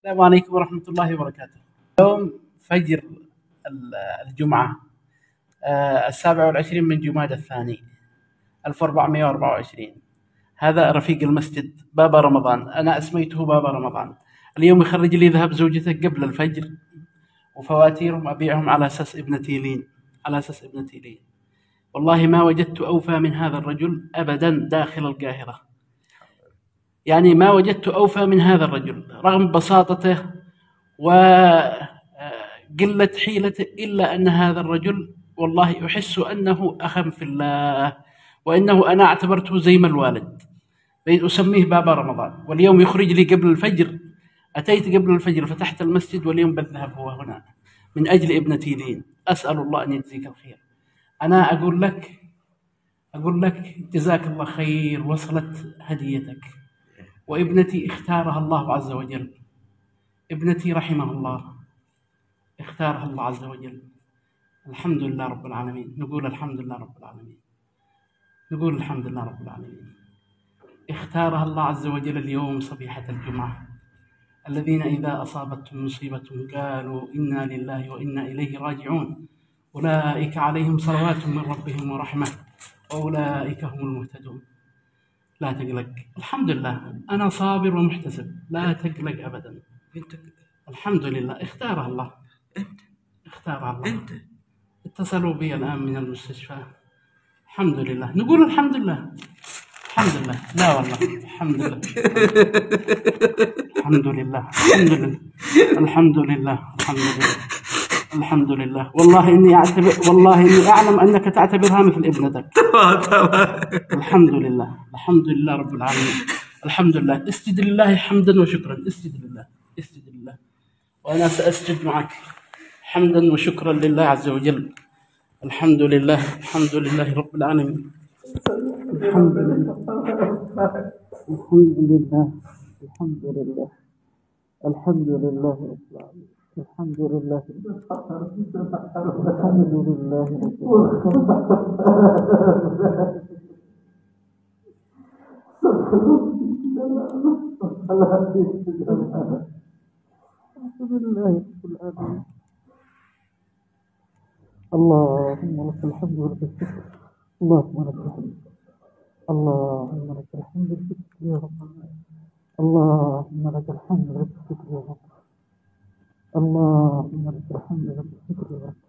السلام عليكم ورحمة الله وبركاته. اليوم فجر الجمعة 27 من جمادى الثاني 1424. هذا رفيق المسجد بابا رمضان، أنا أسميته بابا رمضان. اليوم يخرج لي ذهب زوجته قبل الفجر وفواتيرهم أبيعهم على أساس ابنتي لين، على أساس ابنتي لي. والله ما وجدت أوفى من هذا الرجل أبدا داخل القاهرة، يعني ما وجدت أوفى من هذا الرجل رغم بساطته وقلة حيلته، إلا أن هذا الرجل والله أحس أنه أخا في الله، وإنه أنا اعتبرته زي ما الوالد، أسميه بابا رمضان. واليوم يخرج لي قبل الفجر، أتيت قبل الفجر فتحت المسجد واليوم بالذهب هو هنا من أجل ابنتي لين. أسأل الله أن يجزيك الخير. أنا أقول لك جزاك الله خير، وصلت هديتك، وابنتي اختارها الله عز وجل، ابنتي رحمه الله اختارها الله عز وجل. الحمد لله رب العالمين، نقول الحمد لله رب العالمين، نقول الحمد لله رب العالمين. اختارها الله عز وجل اليوم صبيحة الجمعة، الذين إذا أصابتهم مصيبة قالوا إنا لله وإنا إليه راجعون، أولئك عليهم صلوات من ربهم ورحمة وأولئك هم المهتدون. لا تقلق، الحمد لله أنا صابر ومحتسب، لا تقلق أبدا. الحمد لله اختارها الله، اختارها الله. اتصلوا بي الآن من المستشفى. الحمد لله، نقول الحمد لله، الحمد لله. لا والله الحمد لله، الحمد لله، الحمد لله، الحمد لله، الحمد لله، الحمد لله. والله إني أعلم أنك تعتبرها مثل ابنتك. الحمد لله، الحمد لله رب العالمين، الحمد لله. اسجد لله حمدا وشكرا، اسجد لله، اسجد لله، وأنا سأسجد معك حمدا وشكرا لله عز وجل. الحمد لله، الحمد لله رب العالمين، الحمد لله، الحمد لله، الحمد لله، الحمد لله رب العالمين، الحمد لله، الحمد لله رب العالمين. الحمد لله رب العالمين. اللهم لك الحمد ولك الشكر، اللهم لك الحمد، اللهم لك الحمد والشكر يا رب، اللهم لك الحمد ولك الشكر يا رب، اللهم لك الحمد ولك الشكر يا رب.